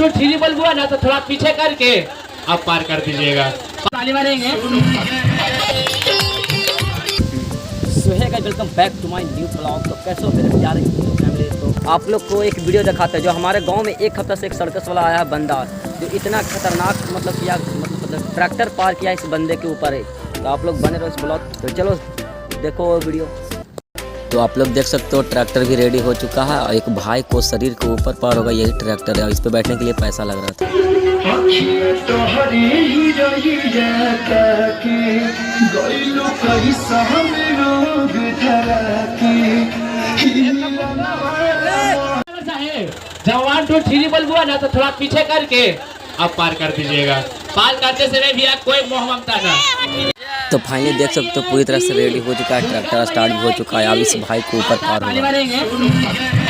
To three बोल ना तो थोड़ा पीछे करके आप पार कर दीजिएगा। ताली मारेंगे। So hey guys, welcome back to my new blog. तो कैसे हो मेरे प्यारे फैमिली। तो आप लोग को एक वीडियो दिखाते हैं जो हमारे गांव में एक हफ्ता से एक सर्कस वाला आया है बंदा, जो इतना खतरनाक मतलब किया, मतलब ट्रैक्टर पार किया इस बंदे के ऊपर है। तो आप लोग बने रहो इस ब्लॉग। तो चलो देखो वो वीडियो। तो आप लोग देख सकते हो ट्रैक्टर भी रेडी हो चुका है और एक भाई को शरीर के ऊपर पार होगा, यही ट्रैक्टर है और इस पे बैठने के लिए पैसा लग रहा था। जब 1 2 3 बोल ना तो थोड़ा पीछे करके आप पार कर दीजिएगा। पार करते समय भी कोई मोह ममता ना। तो फाइनली देख सकते हो पूरी तरह से रेडी हो चुका है, ट्रैक्टर स्टार्ट भी हो चुका है। अब इस भाई को ऊपर पार होगा।